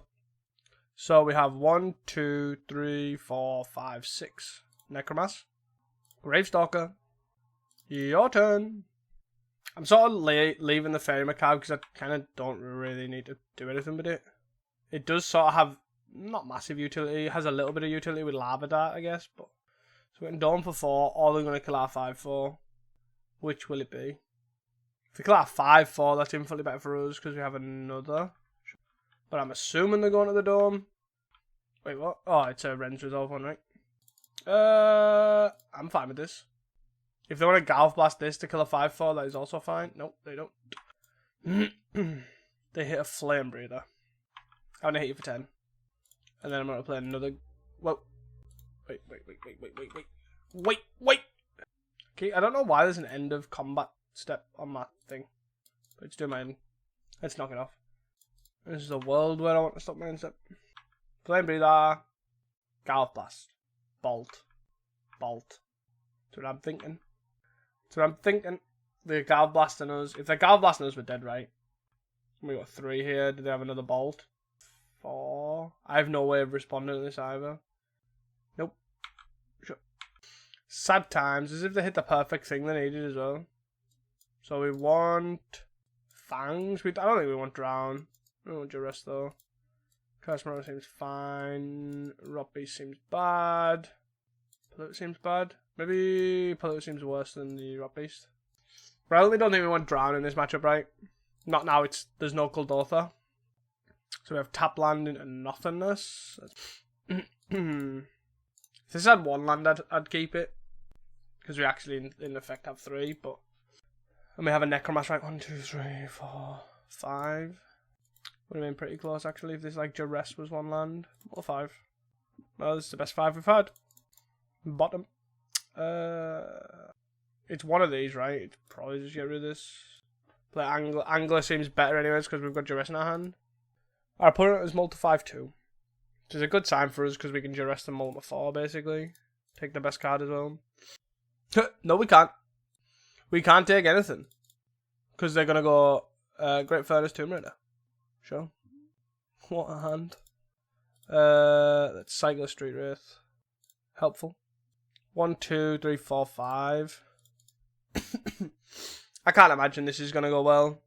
So we have 1, 2, 3, 4, 5, 6. Necromass. Gravestalker. Your turn. I'm sort of leaving the Fairy Macabre because I kind of don't really need to do anything with it. It does sort of have, not massive utility. It has a little bit of utility with Lava Dart, I guess. But so we can Dawn for 4, or they're going to kill our 5/4. Which will it be? If we kill our 5/4, that's infinitely better for us because we have another. But I'm assuming they're going to the Dome. Wait, what? Oh, it's a Ren's Resolve one, right? I'm fine with this. If they want to Golf Blast this to kill a 5/4, that is also fine. Nope, they don't. They hit a Flame Breather. I'm going to hit you for 10. And then I'm going to play another... Whoa. Wait. Okay, I don't know why there's an end of combat step on that thing. But it's doing my end. Let's knock it off. This is a world where I want to stop my end step. Flame Breather. Golf Blast. Bolt. That's what I'm thinking. They're Golf Blasting us. If they're Golf Blasting us, we're dead, right? We got 3 here. Do they have another Bolt? 4. I have no way of responding to this either. Nope. Sure. Sad times, as if they hit the perfect thing they needed as well. So we want Fangs. I don't think we want Drown. We don't want Duress though. Curse seems fine. Robbie seems bad. Pollute seems bad. Maybe Pollute seems worse than the Rock Beast. But I really don't think we want Drown in this matchup, right? Not now, there's no Kuldotha. So we have tap land into nothingness. If this had 1 land, I'd keep it. Because we actually, in effect, have 3, but... And we have a Necromancer, right? 1, 2, 3, 4, 5. Would have been pretty close, actually, if this, like, Duress was 1 land. Or 5. Well, this is the best 5 we've had. Bottom. It's one of these, right? It's probably just get rid of this. Play Angler seems better anyways, because we've got Duress in our hand. Our opponent is Multi 5-2. Which is a good sign for us, because we can Duress them Multi 4, basically. Take the best card as well. No, we can't. We can't take anything. Because they're going to go Great Furnace Tomb Raider. Sure. What a hand. Let's cycle Street Wraith. Helpful. 1, 2, 3, 4, 5. I can't imagine this is going to go well.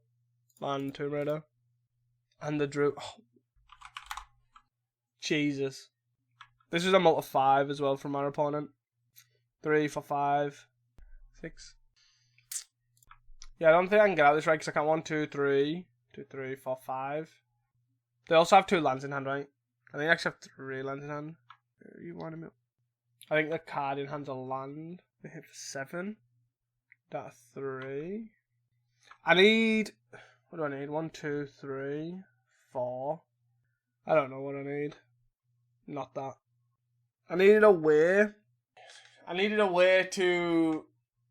Man, Tomb Raider. And the Drew. Oh. Jesus. This is a multi 5 as well from our opponent. 3, 4, 5, 6. Yeah, I don't think I can get out of this right because I can't 1, 2, 3. 2, 3, 4, 5. They also have 2 lands in hand, right? I think they actually have 3 lands in hand. You want him? I think the card in hand's a land. They hit 7. That 3. I need. What do I need? 1, 2, 3, 4. I don't know what I need. Not that. I needed a way. I needed a way to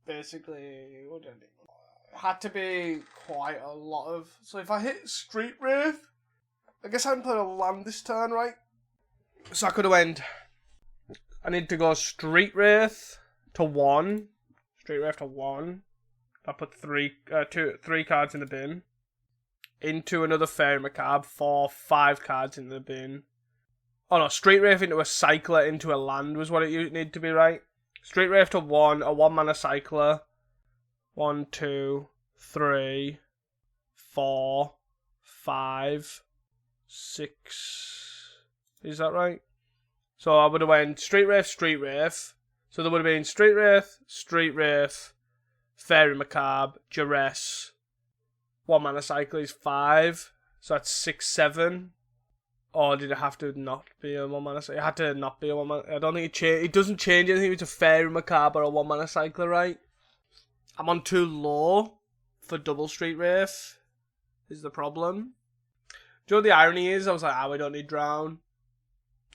basically. What do I need? It had to be quite a lot of. So if I hit Street Wraith, I guess I haven't played a land this turn, right? So I could have went. I need to go Street Wraith to 1. Street Wraith to 1. I put 3 cards in the bin. Into another Fairy Macabre, 5 cards in the bin. Oh no, Street Wraith into a Cycler into a land was what it needed to be, right? Street Wraith to 1, a 1-mana Cycler. 1, 2, 3, 4, 5, 6. Is that right? So I would have went Street Wraith, Street Wraith. So there would have been Street Wraith, Fairy Macabre, Duress. 1-mana Cycler is 5. So that's 6, 7. Or did it have to not be a 1-mana Cycler? It had to not be a 1-mana. I don't think it doesn't change anything. It's a Fairy Macabre or a 1-mana Cycler, right? I'm on too low for double Street Wraith. Is the problem. Do you know what the irony is? I was like, we don't need Drown.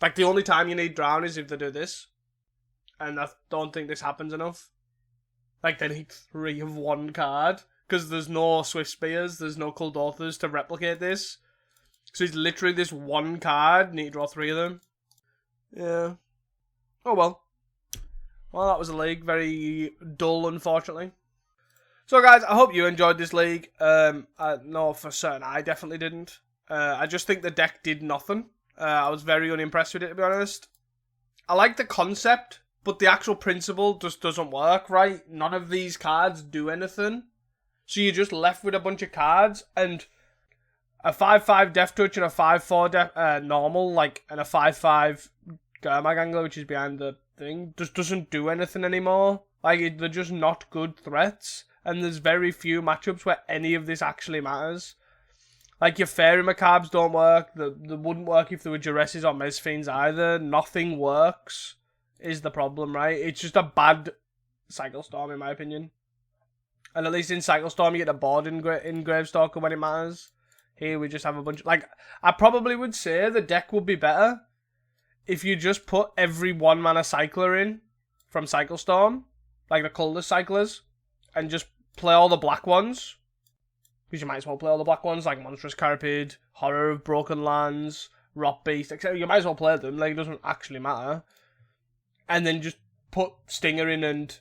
Like, the only time you need Drown is if they do this. And I don't think this happens enough. Like, they need 3 of 1 card. Because there's no Swift Spears, there's no Kuldothas to replicate this. So it's literally this 1 card, need to draw 3 of them. Yeah. Oh well. Well, that was a league. Very dull, unfortunately. So guys, I hope you enjoyed this league. I know for certain I definitely didn't. I just think the deck did nothing. I was very unimpressed with it, to be honest. I like the concept, but the actual principle just doesn't work, right? None of these cards do anything. So you're just left with a bunch of cards, and a 5-5 Death Touch and a 5-4 normal, like, and a 5-5 Gurmag Angler, which is behind the thing, just doesn't do anything anymore. Like, they're just not good threats, and there's very few matchups where any of this actually matters. Like, your Fairy Macabres don't work, they wouldn't work if there were Duresses or Mesfiends either. Nothing works, is the problem, right? It's just a bad Cycle Storm, in my opinion. And at least in Cycle Storm, you get a board in Gravestalker when it matters. Here, we just have a bunch of... Like, I probably would say the deck would be better if you just put every 1-mana Cycler in from Cycle Storm, like the colourless Cyclers, and just play all the black ones. Because you might as well play all the black ones, like Monstrous Carpid, Horror of Broken Lands, Rot Beast, etc. You might as well play them, like, it doesn't actually matter. And then just put Stinger in and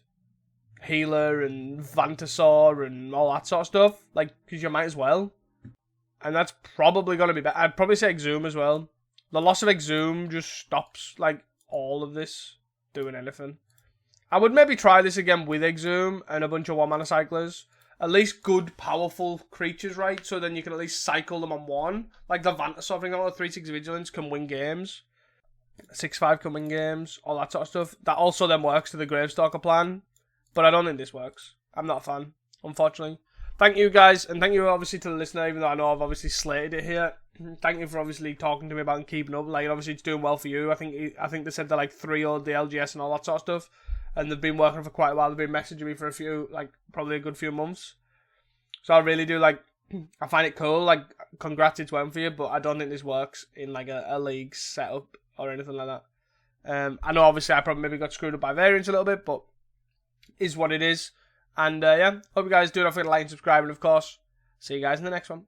Healer and Vantasaur and all that sort of stuff. Like, because you might as well. And that's probably going to be better. I'd probably say Exhume as well. The loss of Exhume just stops, like, all of this doing anything. I would maybe try this again with Exhume and a bunch of 1-mana cyclers. At least good, powerful creatures, right? So then you can at least cycle them on 1. Like the Vantasaur, for example, 3/6 Vigilance can win games. 6/5 can win games. All that sort of stuff. That also then works to the Gravestalker plan. But I don't think this works. I'm not a fan, unfortunately. Thank you, guys. And thank you, obviously, to the listener, even though I know I've obviously slated it here. Thank you for obviously talking to me about and keeping up. Like, obviously, it's doing well for you. I think they said they're like 3-0 the LGS and all that sort of stuff. And they've been working for quite a while. They've been messaging me for a few, like, probably a good few months. So I really do, like, I find it cool. Like, congrats, it's went for you. But I don't think this works in, like, a league setup or anything like that. I know, obviously, I probably maybe got screwed up by variants a little bit. But is what it is. And, yeah, hope you guys do. Don't forget to like and subscribe. And, of course, see you guys in the next one.